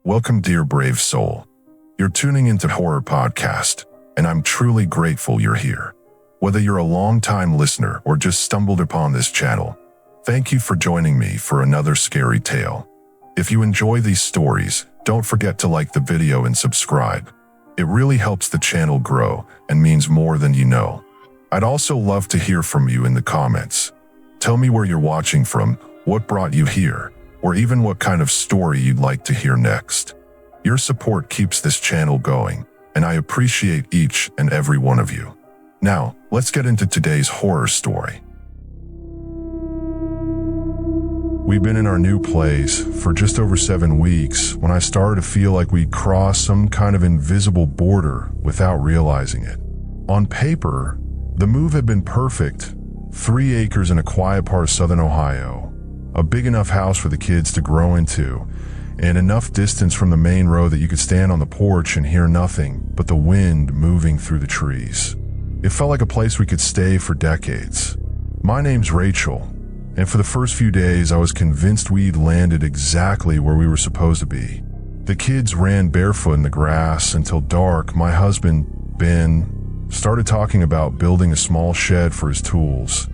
Welcome, dear brave soul. You're tuning into Horror Podcast, and I'm truly grateful you're here. Whether you're a long-time listener or just stumbled upon this channel, thank you for joining me for another scary tale. If you enjoy these stories, don't forget to like the video and subscribe. It really helps the channel grow and means more than you know. I'd also love to hear from you in the comments. Tell me where you're watching from, what brought you here, or even what kind of story you'd like to hear next. Your support keeps this channel going, and I appreciate each and every one of you. Now, let's get into today's horror story. We've been in our new place for just over 7 weeks when I started to feel like we'd crossed some kind of invisible border without realizing it. On paper, the move had been perfect. 3 acres in a quiet part of southern Ohio, a big enough house for the kids to grow into, and enough distance from the main road that you could stand on the porch and hear nothing but the wind moving through the trees. It felt like a place we could stay for decades. My name's Rachel, and for the first few days I was convinced we'd landed exactly where we were supposed to be. The kids ran barefoot in the grass until dark. My husband, Ben, started talking about building a small shed for his tools,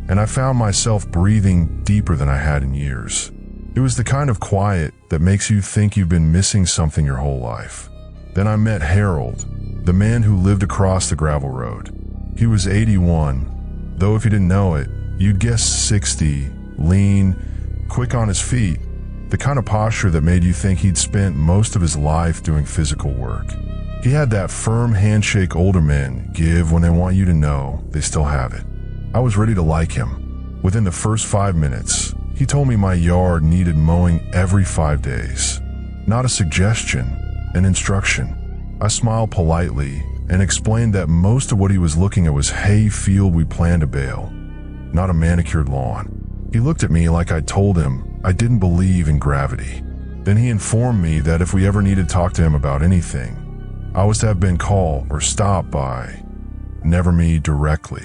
and I found myself breathing deeper than I had in years. It was the kind of quiet that makes you think you've been missing something your whole life. Then I met Harold, the man who lived across the gravel road. He was 81, though if you didn't know it, you'd guess 60, lean, quick on his feet, the kind of posture that made you think he'd spent most of his life doing physical work. He had that firm handshake older men give when they want you to know they still have it. I was ready to like him. Within the first 5 minutes, he told me my yard needed mowing every 5 days. Not a suggestion, an instruction. I smiled politely and explained that most of what he was looking at was hay field we planned to bale, not a manicured lawn. He looked at me like I'd told him I didn't believe in gravity. Then he informed me that if we ever needed to talk to him about anything, I was to have been called or stopped by, never me directly.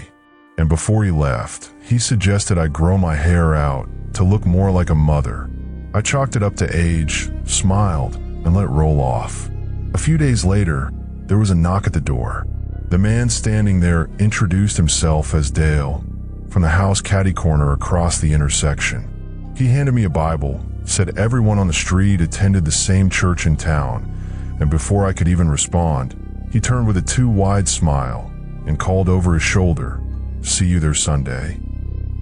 And before he left, he suggested I grow my hair out to look more like a mother. I chalked it up to age, smiled, and let it roll off. A few days later, there was a knock at the door. The man standing there introduced himself as Dale, from the house caddy corner across the intersection. He handed me a Bible, said everyone on the street attended the same church in town, and before I could even respond, he turned with a too wide smile and called over his shoulder, "See you there Sunday."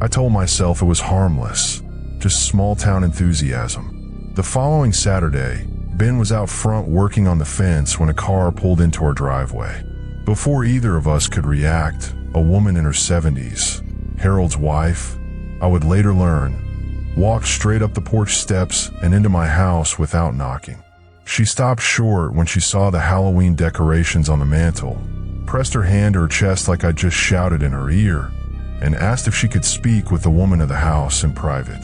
I told myself it was harmless, just small town enthusiasm. The following Saturday, Ben was out front working on the fence when a car pulled into our driveway. Before either of us could react, a woman in her 70s, Harold's wife, I would later learn, walked straight up the porch steps and into my house without knocking. She stopped short when she saw the Halloween decorations on the mantle, pressed her hand to her chest like I just shouted in her ear, and asked if she could speak with the woman of the house in private.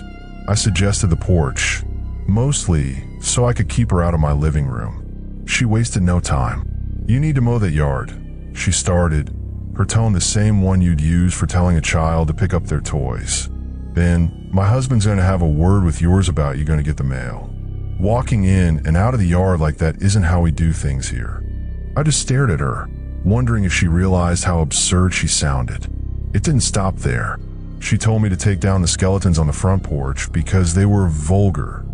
I suggested the porch, mostly so I could keep her out of my living room. She wasted no time. "You need to mow that yard," she started, her tone the same one you'd use for telling a child to pick up their toys. "Then, my husband's going to have a word with yours about you going to get the mail. Walking in and out of the yard like that isn't how we do things here." I just stared at her, wondering if she realized how absurd she sounded. It didn't stop there. She told me to take down the skeletons on the front porch because they were vulgar.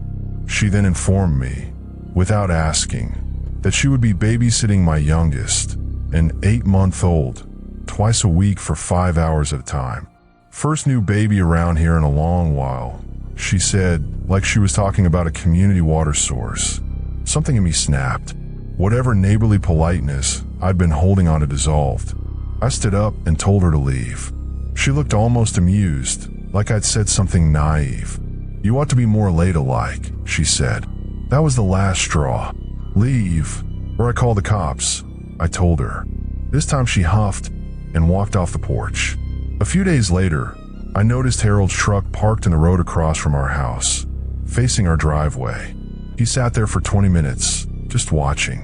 She then informed me, without asking, that she would be babysitting my youngest, an 8-month-old, twice a week for 5 hours at a time. "First new baby around here in a long while," she said, like she was talking about a community water source. Something in me snapped. Whatever neighborly politeness I'd been holding on to dissolved. I stood up and told her to leave. She looked almost amused, like I'd said something naive. "You ought to be more ladylike," she said. That was the last straw. "Leave, or I call the cops," I told her. This time she huffed and walked off the porch. A few days later, I noticed Harold's truck parked in the road across from our house, facing our driveway. He sat there for 20 minutes, just watching.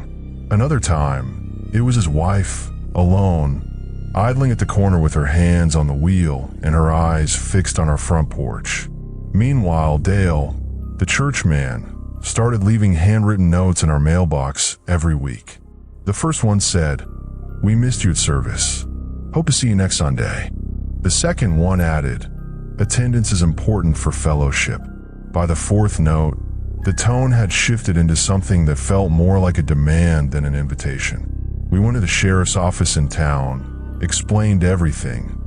Another time, it was his wife, alone, idling at the corner with her hands on the wheel and her eyes fixed on our front porch. Meanwhile, Dale, the church man, started leaving handwritten notes in our mailbox every week. The first one said, "We missed you at service. Hope to see you next Sunday." The second one added, "Attendance is important for fellowship." By the fourth note, the tone had shifted into something that felt more like a demand than an invitation. We went to the sheriff's office in town, explained everything.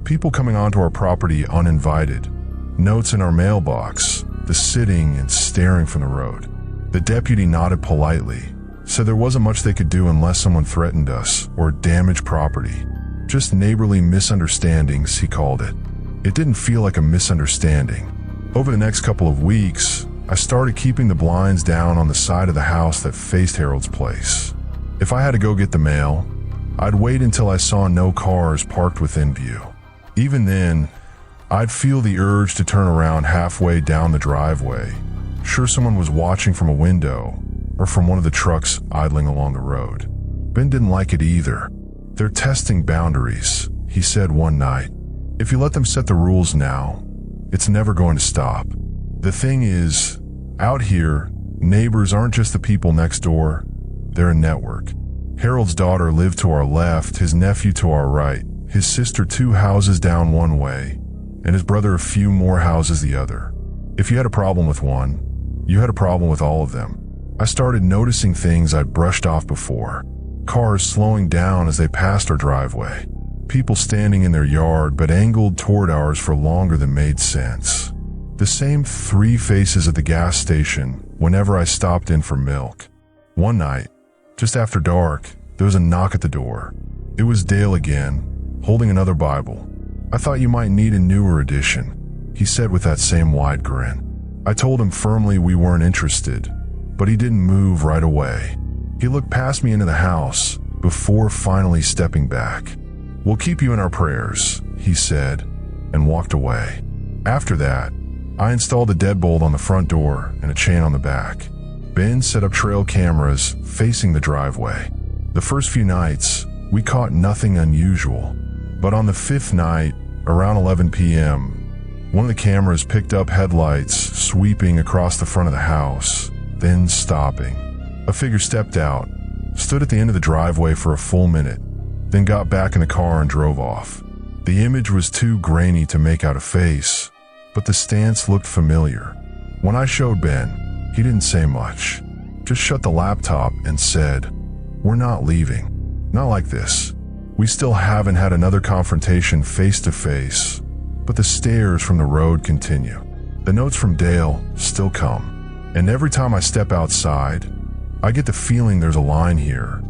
People coming onto our property uninvited, notes in our mailbox, the sitting and staring from the road. The deputy nodded politely, said there wasn't much they could do unless someone threatened us or damaged property. Just neighborly misunderstandings, he called it. It didn't feel like a misunderstanding. Over the next couple of weeks, I started keeping the blinds down on the side of the house that faced Harold's place. If I had to go get the mail, I'd wait until I saw no cars parked within view. Even then, I'd feel the urge to turn around halfway down the driveway, sure someone was watching from a window or from one of the trucks idling along the road. Ben didn't like it either. "They're testing boundaries," he said one night. "If you let them set the rules now, it's never going to stop. The thing is, out here, neighbors aren't just the people next door, they're a network." Harold's daughter lived to our left, his nephew to our right, his sister 2 houses down one way, and his brother a few more houses the other. If you had a problem with one, you had a problem with all of them. I started noticing things I'd brushed off before. Cars slowing down as they passed our driveway. People standing in their yard but angled toward ours for longer than made sense. The same 3 faces at the gas station whenever I stopped in for milk. One night, just after dark, there was a knock at the door. It was Dale again, holding another Bible. "I thought you might need a newer edition," he said with that same wide grin. I told him firmly we weren't interested, but he didn't move right away. He looked past me into the house before finally stepping back. "We'll keep you in our prayers," he said, and walked away. After that, I installed a deadbolt on the front door and a chain on the back. Ben set up trail cameras facing the driveway. The first few nights, we caught nothing unusual, but on the 5th night, around 11 p.m., one of the cameras picked up headlights sweeping across the front of the house, then stopping. A figure stepped out, stood at the end of the driveway for a full minute, then got back in the car and drove off. The image was too grainy to make out a face, but the stance looked familiar. When I showed Ben, he didn't say much, just shut the laptop and said, "We're not leaving. Not like this." We still haven't had another confrontation face to face, but the stares from the road continue. The notes from Dale still come, and every time I step outside, I get the feeling there's a line here,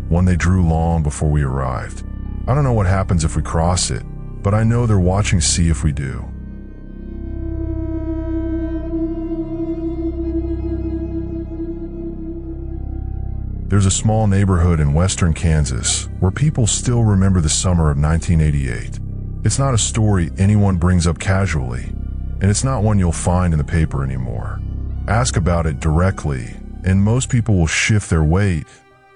one they drew long before we arrived. I don't know what happens if we cross it, but I know they're watching to see if we do. There's a small neighborhood in western Kansas where people still remember the summer of 1988. It's not a story anyone brings up casually, and it's not one you'll find in the paper anymore. Ask about it directly, and most people will shift their weight,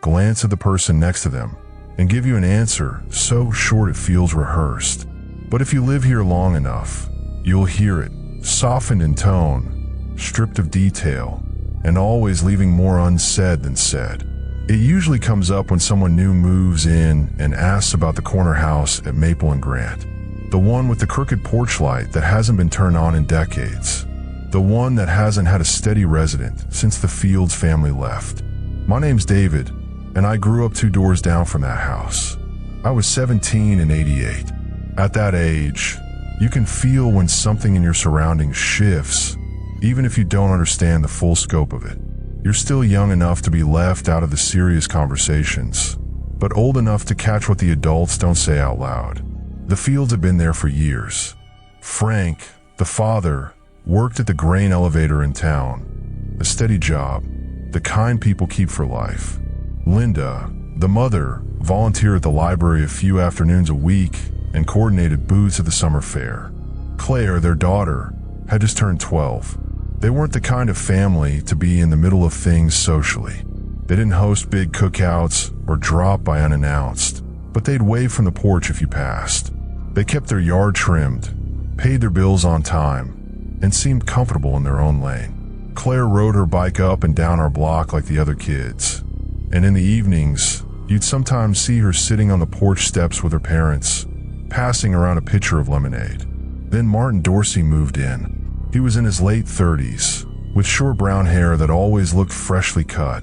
glance at the person next to them, and give you an answer so short it feels rehearsed. But if you live here long enough, you'll hear it, softened in tone, stripped of detail, and always leaving more unsaid than said. It usually comes up when someone new moves in and asks about the corner house at Maple and Grant. The one with the crooked porchlight that hasn't been turned on in decades. The one that hasn't had a steady resident since the Fields family left. My name's David, and I grew up 2 doors down from that house. I was 17 in '88. At that age, you can feel when something in your surroundings shifts, even if you don't understand the full scope of it. You're still young enough to be left out of the serious conversations, but old enough to catch what the adults don't say out loud. The Fields had been there for years. Frank, the father, worked at the grain elevator in town, a steady job, the kind people keep for life. Linda, the mother, volunteered at the library a few afternoons a week and coordinated booths at the summer fair. Claire, their daughter, had just turned 12. They weren't the kind of family to be in the middle of things socially. They didn't host big cookouts or drop by unannounced, but they'd wave from the porch if you passed. They kept their yard trimmed, paid their bills on time, and seemed comfortable in their own lane. Claire rode her bike up and down our block like the other kids. And in the evenings, you'd sometimes see her sitting on the porch steps with her parents, passing around a pitcher of lemonade. Then Martin Dorsey moved in. He was in his late 30s, with short brown hair that always looked freshly cut.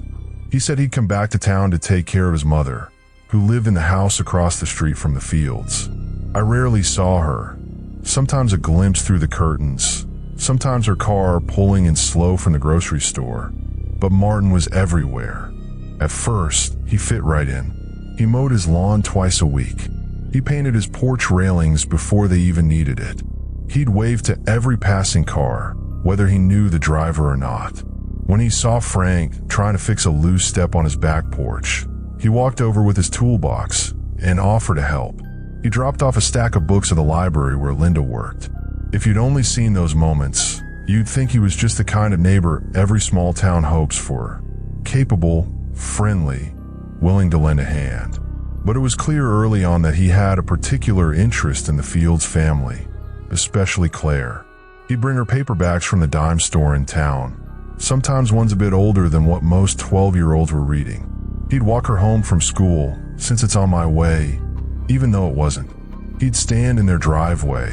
He said he'd come back to town to take care of his mother, who lived in the house across the street from the fields. I rarely saw her, sometimes a glimpse through the curtains, sometimes her car pulling in slow from the grocery store. But Martin was everywhere. At first, he fit right in. He mowed his lawn twice a week. He painted his porch railings before they even needed it. He'd wave to every passing car, whether he knew the driver or not. When he saw Frank trying to fix a loose step on his back porch, he walked over with his toolbox and offered to help. He dropped off a stack of books at the library where Linda worked. If you'd only seen those moments, you'd think he was just the kind of neighbor every small town hopes for. Capable, friendly, willing to lend a hand. But it was clear early on that he had a particular interest in the Fields family, especially Claire. He'd bring her paperbacks from the dime store in town, sometimes ones a bit older than what most 12-year-olds were reading. He'd walk her home from school, since it's on my way, even though it wasn't. He'd stand in their driveway,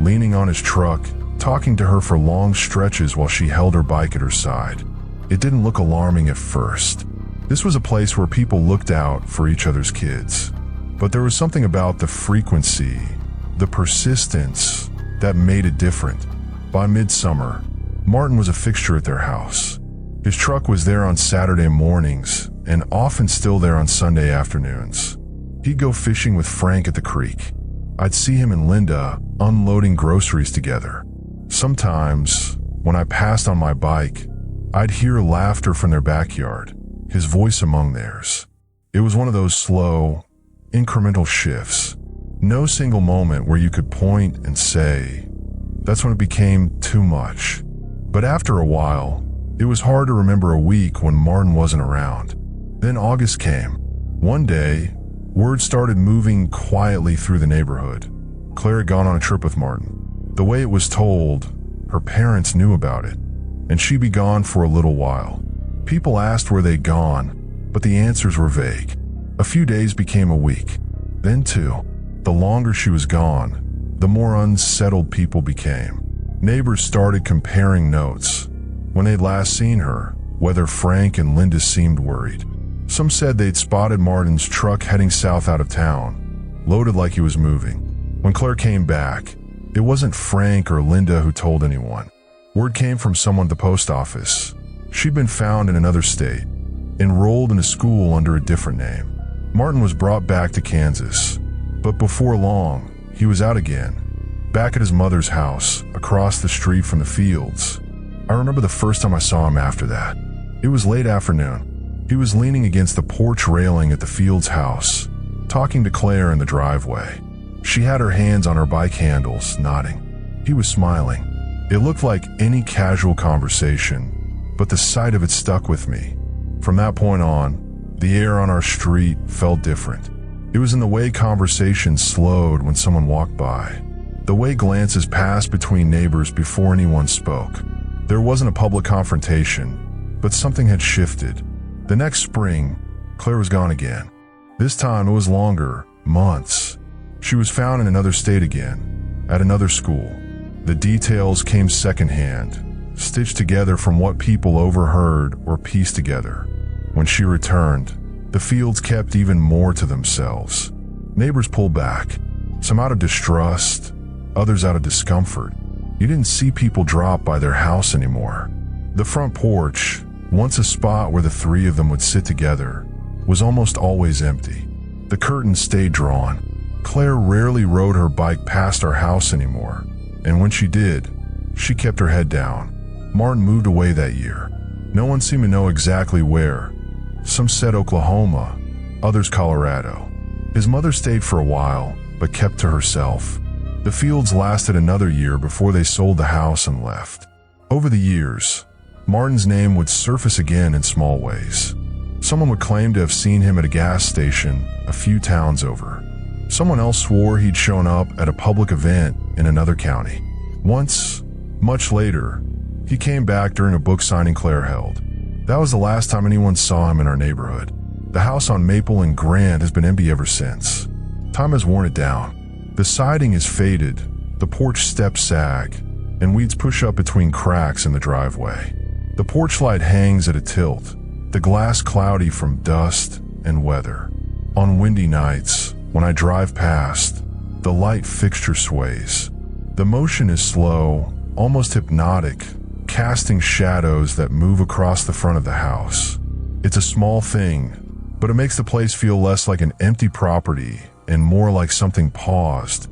leaning on his truck, talking to her for long stretches while she held her bike at her side. It didn't look alarming at first. This was a place where people looked out for each other's kids. But there was something about the frequency, the persistence, that made it different. By midsummer, Martin was a fixture at their house. His truck was there on Saturday mornings and often still there on Sunday afternoons. He'd go fishing with Frank at the creek. I'd see him and Linda unloading groceries together. Sometimes, when I passed on my bike, I'd hear laughter from their backyard, his voice among theirs. It was one of those slow, incremental shifts. No single moment where you could point and say, that's when it became too much. But after a while, it was hard to remember a week when Martin wasn't around. Then August came. One day, word started moving quietly through the neighborhood. Claire had gone on a trip with Martin. The way it was told, her parents knew about it, and she'd be gone for a little while. People asked where they'd gone, but the answers were vague. A few days became a week, then two. The longer she was gone, the more unsettled people became. Neighbors started comparing notes. When they'd last seen her, whether Frank and Linda seemed worried. Some said they'd spotted Martin's truck heading south out of town, loaded like he was moving. When Claire came back, it wasn't Frank or Linda who told anyone. Word came from someone at the post office. She'd been found in another state, enrolled in a school under a different name. Martin was brought back to Kansas, but before long, he was out again, back at his mother's house, across the street from the Fields. I remember the first time I saw him after that. It was late afternoon. He was leaning against the porch railing at the Fields' house, talking to Claire in the driveway. She had her hands on her bike handles, nodding. He was smiling. It looked like any casual conversation, but the sight of it stuck with me. From that point on, the air on our street felt different. It was in the way conversations slowed when someone walked by, the way glances passed between neighbors before anyone spoke. There wasn't a public confrontation, but something had shifted. The next spring, Claire was gone again. This time it was longer, months. She was found in another state again, at another school. The details came secondhand, stitched together from what people overheard or pieced together. When she returned, the Fields kept even more to themselves. Neighbors pulled back, some out of distrust, others out of discomfort. You didn't see people drop by their house anymore. The front porch, once a spot where the three of them would sit together, was almost always empty. The curtains stayed drawn. Claire rarely rode her bike past our house anymore, and when she did, she kept her head down. Martin moved away that year. No one seemed to know exactly where. Some said Oklahoma, others Colorado. His mother stayed for a while, but kept to herself. The Fields lasted another year before they sold the house and left. Over the years, Martin's name would surface again in small ways. Someone would claim to have seen him at a gas station a few towns over. Someone else swore he'd shown up at a public event in another county. Once, much later, He came back during a book signing Claire held. That was the last time anyone saw him in our neighborhood. The house on Maple and Grant has been empty ever since. Time has worn it down. The siding is faded, the porch steps sag, and weeds push up between cracks in the driveway. The porch light hangs at a tilt, the glass cloudy from dust and weather. On windy nights, when I drive past, the light fixture sways. The motion is slow, almost hypnotic, casting shadows that move across the front of the house. It's a small thing, but it makes the place feel less like an empty property and more like something paused,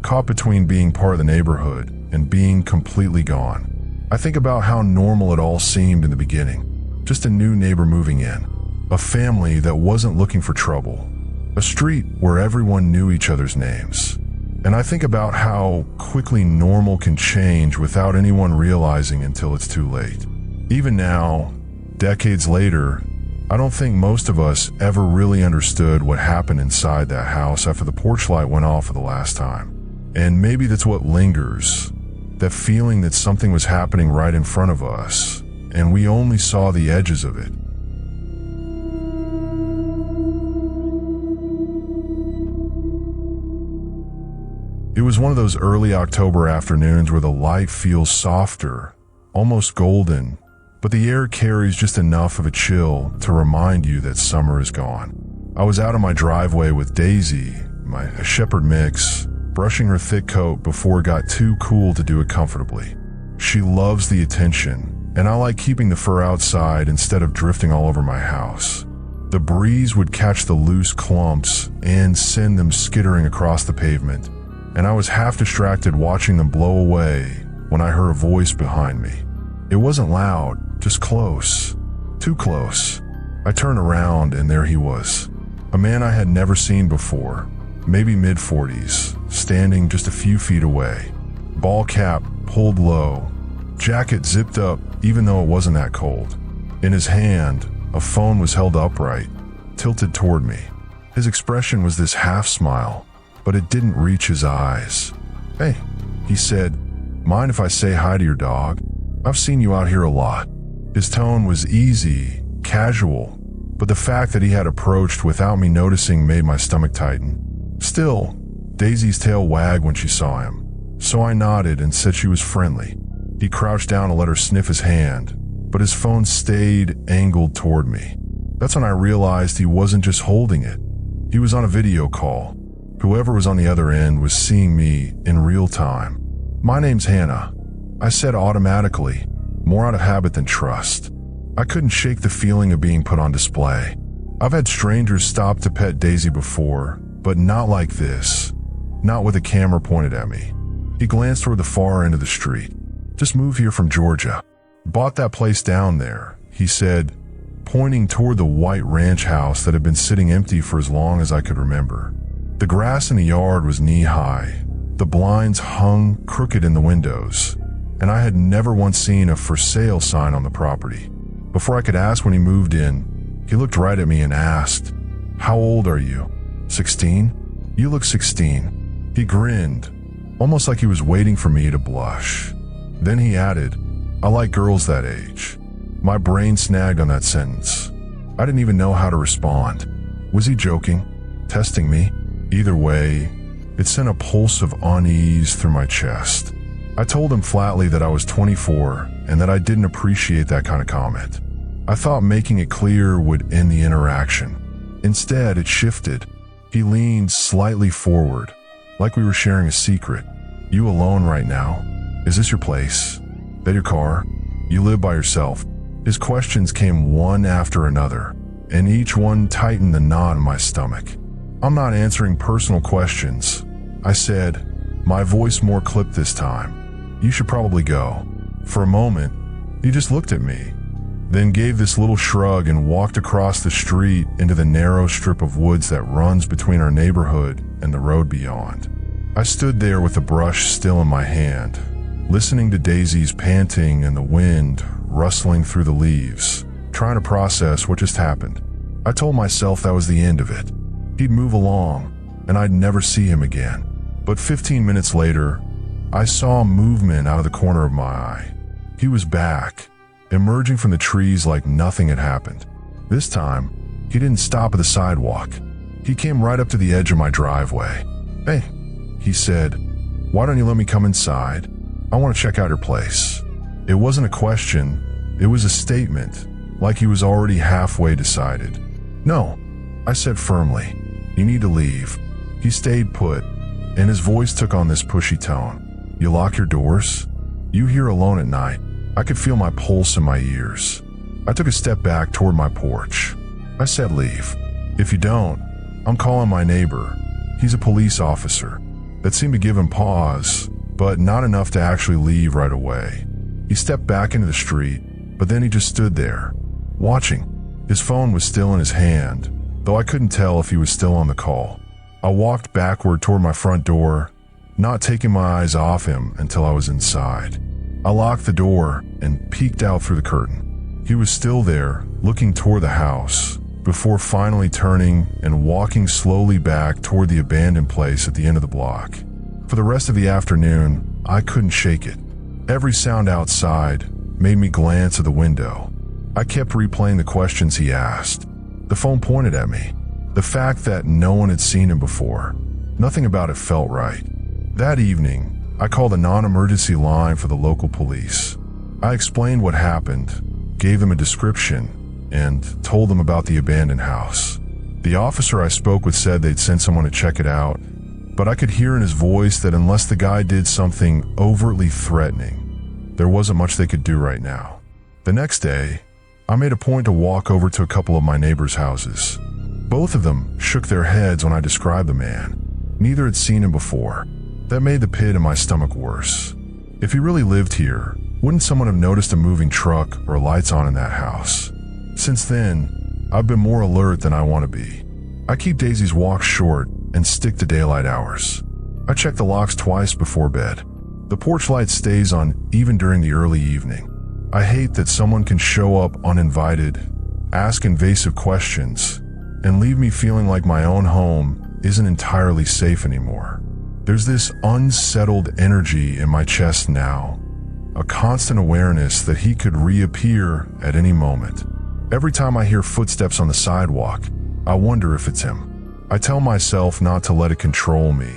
caught between being part of the neighborhood and being completely gone. I think about how normal it all seemed in the beginning. Just a new neighbor moving in, a family that wasn't looking for trouble, a street where everyone knew each other's names. And I think about how quickly normal can change without anyone realizing until it's too late. Even now, decades later, I don't think most of us ever really understood what happened inside that house after the porch light went off for the last time. And maybe that's what lingers, that feeling that something was happening right in front of us, and we only saw the edges of it. It was one of those early October afternoons where the light feels softer, almost golden, but the air carries just enough of a chill to remind you that summer is gone. I was out on my driveway with Daisy, my shepherd mix, brushing her thick coat before it got too cool to do it comfortably. She loves the attention, and I like keeping the fur outside instead of drifting all over my house. The breeze would catch the loose clumps and send them skittering across the pavement, and I was half distracted watching them blow away when I heard a voice behind me. It wasn't loud, just close. Too close. I turned around and there he was. A man I had never seen before, maybe mid-40s, standing just a few feet away. Ball cap pulled low, jacket zipped up even though it wasn't that cold. In his hand, a phone was held upright, tilted toward me. His expression was this half-smile, but it didn't reach his eyes. "Hey," he said, "mind if I say hi to your dog? I've seen you out here a lot." His tone was easy, casual, but the fact that he had approached without me noticing made my stomach tighten. Still, Daisy's tail wagged when she saw him, so I nodded and said she was friendly. He crouched down to let her sniff his hand, but his phone stayed angled toward me. That's when I realized he wasn't just holding it. He was on a video call. Whoever was on the other end was seeing me in real time. "My name's Hannah," I said automatically, more out of habit than trust. I couldn't shake the feeling of being put on display. I've had strangers stop to pet Daisy before, but not like this. Not with a camera pointed at me. He glanced toward the far end of the street. "Just moved here from Georgia. Bought that place down there," he said, pointing toward the white ranch house that had been sitting empty for as long as I could remember. The grass in the yard was knee-high. The blinds hung crooked in the windows, and I had never once seen a for sale sign on the property. Before I could ask when he moved in, he looked right at me and asked, "How old are you?" 16? "You look 16. He grinned, almost like he was waiting for me to blush. Then he added, "I like girls that age." My brain snagged on that sentence. I didn't even know how to respond. Was he joking? Testing me? Either way, it sent a pulse of unease through my chest. I told him flatly that I was 24 and that I didn't appreciate that kind of comment. I thought making it clear would end the interaction. Instead, it shifted. He leaned slightly forward, like we were sharing a secret. "You alone right now? Is this your place? That your car? You live by yourself?" His questions came one after another, and each one tightened the knot in my stomach. "I'm not answering personal questions," I said, my voice more clipped this time. "You should probably go." For a moment, he just looked at me, then gave this little shrug and walked across the street into the narrow strip of woods that runs between our neighborhood and the road beyond. I stood there with the brush still in my hand, listening to Daisy's panting and the wind rustling through the leaves, trying to process what just happened. I told myself that was the end of it. He'd move along, and I'd never see him again. But 15 minutes later, I saw movement out of the corner of my eye. He was back, emerging from the trees like nothing had happened. This time, he didn't stop at the sidewalk. He came right up to the edge of my driveway. "Hey," he said, "why don't you let me come inside? I want to check out your place." It wasn't a question, it was a statement, like he was already halfway decided. "No," I said firmly. "You need to leave." He stayed put, and his voice took on this pushy tone. "You lock your doors? You here alone at night?" I could feel my pulse in my ears. I took a step back toward my porch. I said, "Leave. If you don't, I'm calling my neighbor. He's a police officer." That seemed to give him pause, but not enough to actually leave right away. He stepped back into the street, but then he just stood there, watching. His phone was still in his hand, though I couldn't tell if he was still on the call. I walked backward toward my front door, not taking my eyes off him until I was inside. I locked the door and peeked out through the curtain. He was still there, looking toward the house, before finally turning and walking slowly back toward the abandoned place at the end of the block. For the rest of the afternoon, I couldn't shake it. Every sound outside made me glance at the window. I kept replaying the questions he asked. The phone pointed at me. The fact that no one had seen him before. Nothing about it felt right. That evening, I called a non-emergency line for the local police. I explained what happened, gave them a description, and told them about the abandoned house. The officer I spoke with said they'd send someone to check it out, but I could hear in his voice that unless the guy did something overtly threatening, there wasn't much they could do right now. The next day, I made a point to walk over to a couple of my neighbors' houses. Both of them shook their heads when I described the man. Neither had seen him before. That made the pit in my stomach worse. If he really lived here, wouldn't someone have noticed a moving truck or lights on in that house? Since then, I've been more alert than I want to be. I keep Daisy's walks short and stick to daylight hours. I check the locks twice before bed. The porch light stays on even during the early evening. I hate that someone can show up uninvited, ask invasive questions, and leave me feeling like my own home isn't entirely safe anymore. There's this unsettled energy in my chest now, a constant awareness that he could reappear at any moment. Every time I hear footsteps on the sidewalk, I wonder if it's him. I tell myself not to let it control me,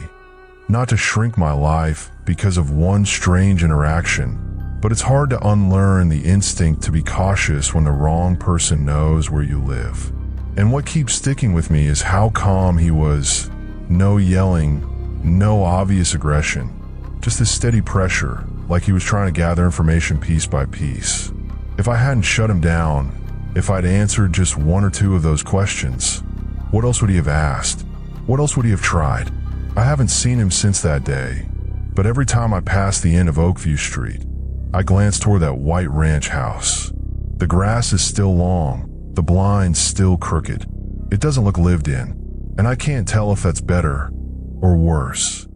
not to shrink my life because of one strange interaction, but it's hard to unlearn the instinct to be cautious when the wrong person knows where you live. And what keeps sticking with me is how calm he was. No yelling, no obvious aggression, just this steady pressure, like he was trying to gather information piece by piece. If I hadn't shut him down, if I'd answered just one or two of those questions, what else would he have asked? What else would he have tried? I haven't seen him since that day, but every time I pass the end of Oakview Street, I glance toward that white ranch house. The grass is still long, the blinds still crooked. It doesn't look lived in, and I can't tell if that's better or worse.